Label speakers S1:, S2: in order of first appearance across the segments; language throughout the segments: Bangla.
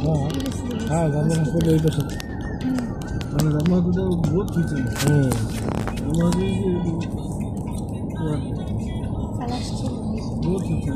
S1: हाँ गंगा को ले तो सब मैंने गंगा को तो बहुत खींचे गंगा को ये बहुत खींचे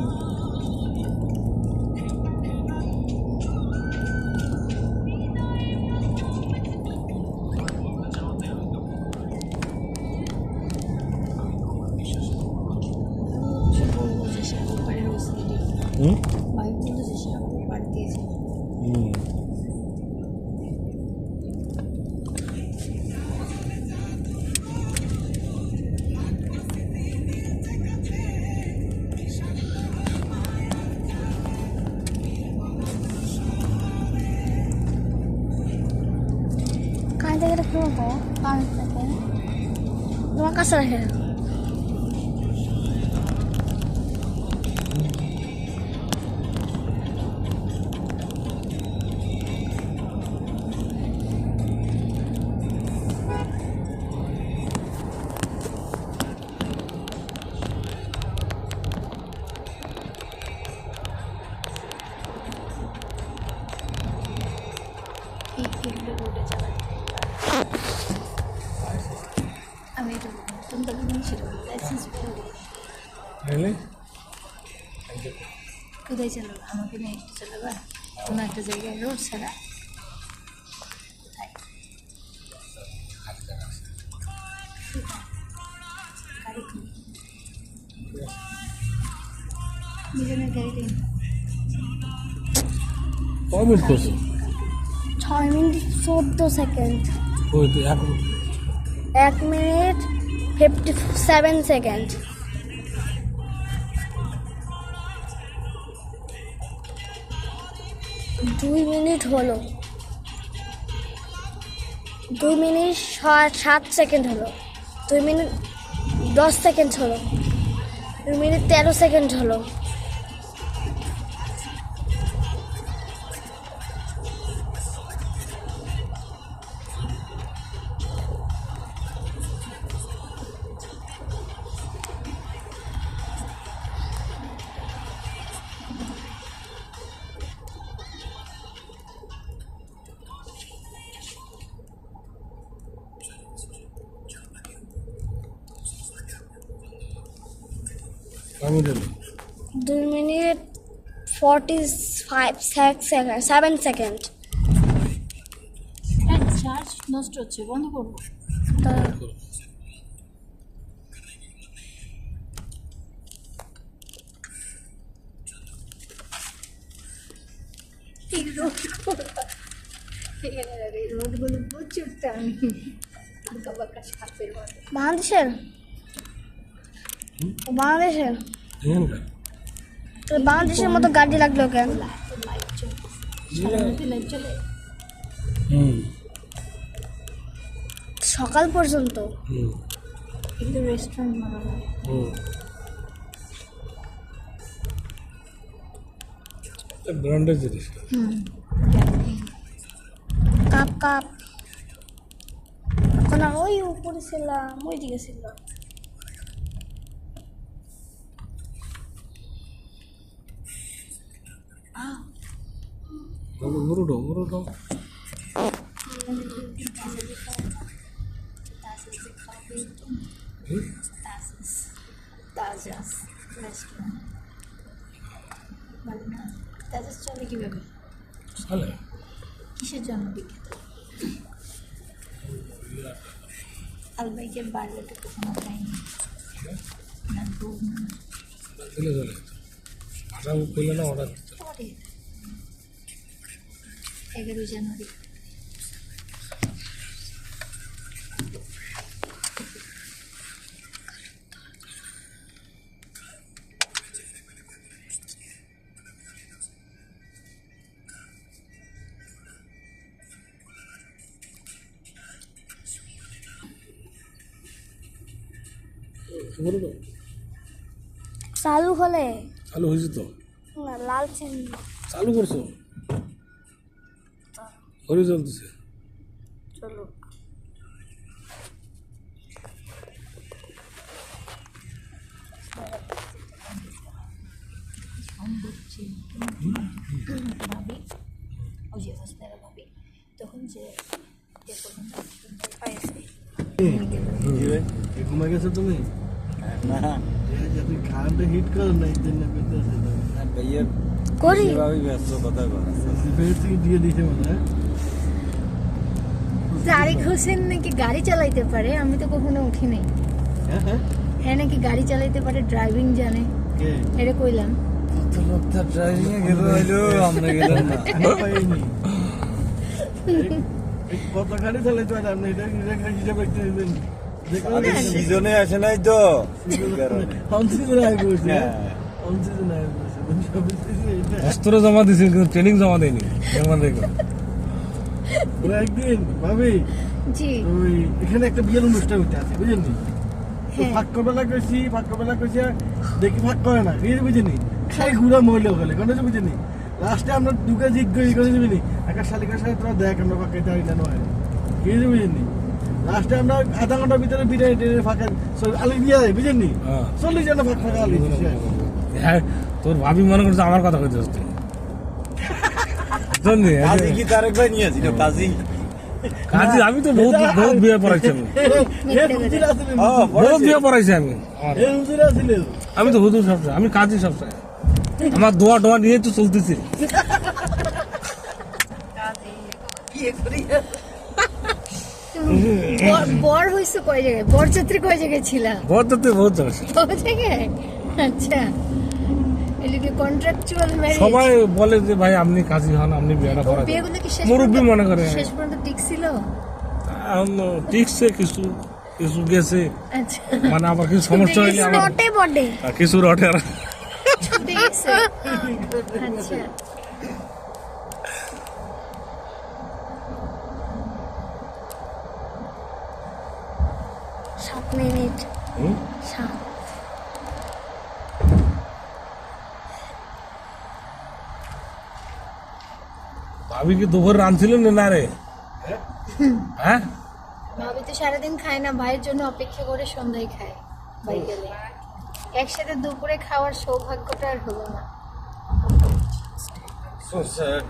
S2: তোমার কাছে রাখে আমি এটা তুমি তো বলেছিল লাইসেন্স
S1: really
S2: কোথায় চলো আমাকে নিয়ে একটু চলো বা কোনো একটা জায়গায় রোড ছাড়া গাড়ি দুজনের গাড়ি দিন
S1: কয় মিনিট করছো
S2: 6 মিনিট 14 সেকেন্ড
S1: ওই তো
S2: 1 মিনিট 57 সেকেন্ড দুই মিনিট হলো 2 মিনিট 7 সেকেন্ড হলো 2 মিনিট 10 সেকেন্ড হলো 2 মিনিট 13 সেকেন্ড হলো
S1: কয় মিনিট
S2: 2 মিনিট 7 সেকেন্ড
S3: চার্জ নষ্ট হচ্ছে বন্ধ করবো রোডগুলো প্রচুর টান
S2: বাংলাদেশের বাংলাদেশের
S1: এখানকার
S2: তো বাংলাদেশের মতো গাড়ি লাগলো কেন
S3: লাইট চলে
S2: সকাল পর্যন্ত
S3: কিন্তু রেস্টুরেন্ট বানানো
S1: ব্র্যান্ডের জিনিস
S2: কাপ কাপ এখন আর ওই উপরে ছিলাম ওই দিকে ছিলাম
S1: মুরুডো
S3: তাজাস রেস্টুরেন্ট বলে না তাজাস চলে কীভাবে
S1: চলে
S3: কিসের জন্য বিখ্যাত আলবাইকের বার্গারটা তো কোনো খাইনি না দুধ না
S1: দিলে চলে ভাষা করলে না অর্ডার দিতে
S3: পরে 11 জানুয়ারি
S1: মুরুডো
S2: চালু হলে
S1: চালু হয়েছে তো
S2: না লাল চিহ্ন
S1: চালু করছো ঘরে চলতেছে
S2: চলো
S3: ওই যে হোসনারা ভাবি তখন যে এ পর্যন্ত পাইছে
S1: ঘুমে গেছো তুমি?
S4: না
S1: আপনি খানটা হিট করেন না, এই জন্য করতেছে
S4: ভাইয়ের
S2: করি
S4: যেভাবে ব্যস্ত কথা বলা
S1: বের থেকে দিয়ে দিয়েছে মনে হয়।
S3: তারিক হোসেন নাকি গাড়ি চালাইতে পারে, আমি তো কখনো উঠি নাই।
S1: হ্যাঁ হ্যাঁ
S3: হ্যাঁ নাকি গাড়ি চালাইতে পারে, ড্রাইভিং জানে,
S1: কে?
S3: এটা কইলাম।
S4: লোকটা ড্রাইভিং এ গেল হইলো আমরা গেলাম না
S1: আমি পাইনি। এই কত গাড়ি চালাইতে পারে আপনি? এটা হিসাবে একটা দিবেন। দেখুন
S4: আরে সিজনে আসে নাই তো এই কারণে
S1: অনসিজনে আই বলছে।
S4: হ্যাঁ।
S1: অনসিজনে আই বলছে। সব এটা
S5: অস্ত্র জমা দিয়েছে কিন্তু ট্রেনিং জমা দেয়নি যেমন দেখো
S1: ও একদিন ভাবি
S3: জি
S1: ওই এখানে একটা বিয়ের অনুষ্ঠান হতে আছে বুঝলেন নি? তো
S3: হ্যাঁ।
S1: ফাঁকবেলা কইছি দেখি ফাঁক করে না, ঠিক আছে বুঝিনি? খাই ঘুরা মহিলা ওখানে কোনো বুঝিনি। লাস্টে আমরা দুকে জিজ্ঞেস করে দিবিনি একটা শালিকার সাথে তোরা দেখ আমরা ফাঁকা যাই না নয়, ঠিক আছে বুঝিনি? লাস্টে আমরা আধা ঘন্টার ভিতরে বিরিয়ানি টেনে ফাঁকা আলু দিয়ে দেয় বুঝেননি?
S5: হ্যাঁ।
S1: 40 জন ফাঁকা আলু
S5: হ্যাঁ তোর ভাবি মনে করছে আমার কথা কইতে হচ্ছে জানি
S4: কাজী কি তারেক ভাই নিয়ে আসিল কাজী
S5: কাজী আমি তো বহুত বহুত বিয়ে পড়াইছি আমি বহুত বিয়ে পড়াইছি আমি আমি তো হুজুর সবসময়, আমি কাজী সবসময়, আমার দোয়া টোয়া নিয়ে তো চলতেছি।
S3: বর হইছে কয় জায়গায়, বরযাত্রী কয় জায়গায় ছিলাম?
S5: বহুত তো বহুত যাচ্ছে
S3: কয় জায়গায়? আচ্ছা এদিকে কন্ট্রাকচুয়াল ম্যারেজ।
S5: সবাই বলে যে ভাই আপনি কাজী হন, আপনি বিয়েটা করা
S3: বিয়েগুলো কি শেষ
S5: মুরব্বী
S3: পর্যন্ত-
S5: মনে করে
S3: শেষ পর্যন্ত ঠিক ছিল?
S5: ঠিকছে কিছু কিছু গেছে
S3: আচ্ছা
S5: মানে আবার কিছু সমস্যা হইলে আবার
S2: নটে বডে
S5: কিছু রটে আর
S3: ছুটে গেছে। আচ্ছা
S2: 7 মিনিট
S5: হুম?
S2: 7
S5: ভাবি কি দুপুর রাঁধছিলেন না রে? হ্যাঁ
S3: ভাবি তো সারাদিন খায় না, ভাইয়ের জন্য অপেক্ষা করে সন্ধ্যায় খায় বাইকেলে। একসাথে দুপুরে খাওয়ার সৌভাগ্যটা আর হলো না।
S4: সো স্যাড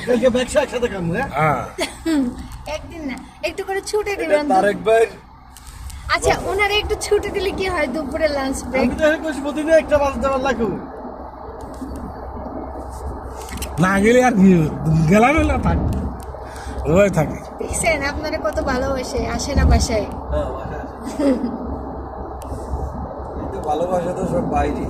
S1: কালকে ব্যবসা একসাথে কাম হ্যাঁ
S5: হ্যাঁ
S3: একদিন না একটু করে ছুটে দিবেন।
S4: তারেক ভাই
S3: আচ্ছা ওনারে একটু ছুটি দিলে কি হয়, দুপুরে লাঞ্চ ব্রেক।
S1: আমি তো এখন কইছি প্রতিদিন একটা বাস দেওয়ার লাগবে।
S5: না গেলে আর কি গেলাম না থাক ওই থাকে
S3: দেখছেন আপনারা কত ভালোবাসে, আসে না বাসায়।
S4: এই তো ভালোবাসা তো সব বাইরে